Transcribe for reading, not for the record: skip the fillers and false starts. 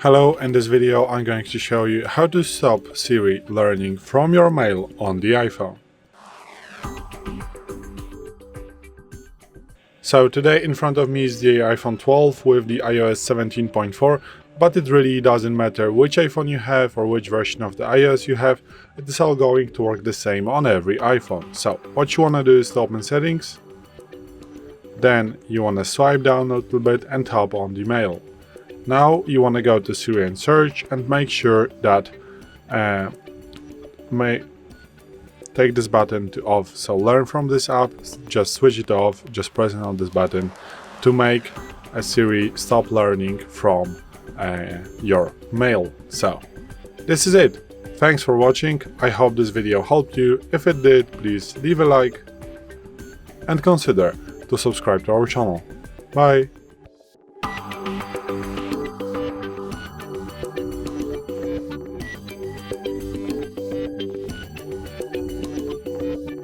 Hello, in this video I'm going to show you how to stop Siri learning from your mail on the iPhone. So today in front of me is the iPhone 12 with the iOS 17.4, but it really doesn't matter which iPhone you have or which version of the iOS you have, it is all going to work the same on every iPhone. So what you want to do is to open settings, then you want to swipe down a little bit and tap on the mail. Now you want to go to Siri and search and make sure that take this button to off. So learn from this app, just switch it off, just pressing on this button to make Siri stop learning from your mail. So this is it. Thanks for watching. I hope this video helped you. If it did, please leave a like and consider to subscribe to our channel. Bye.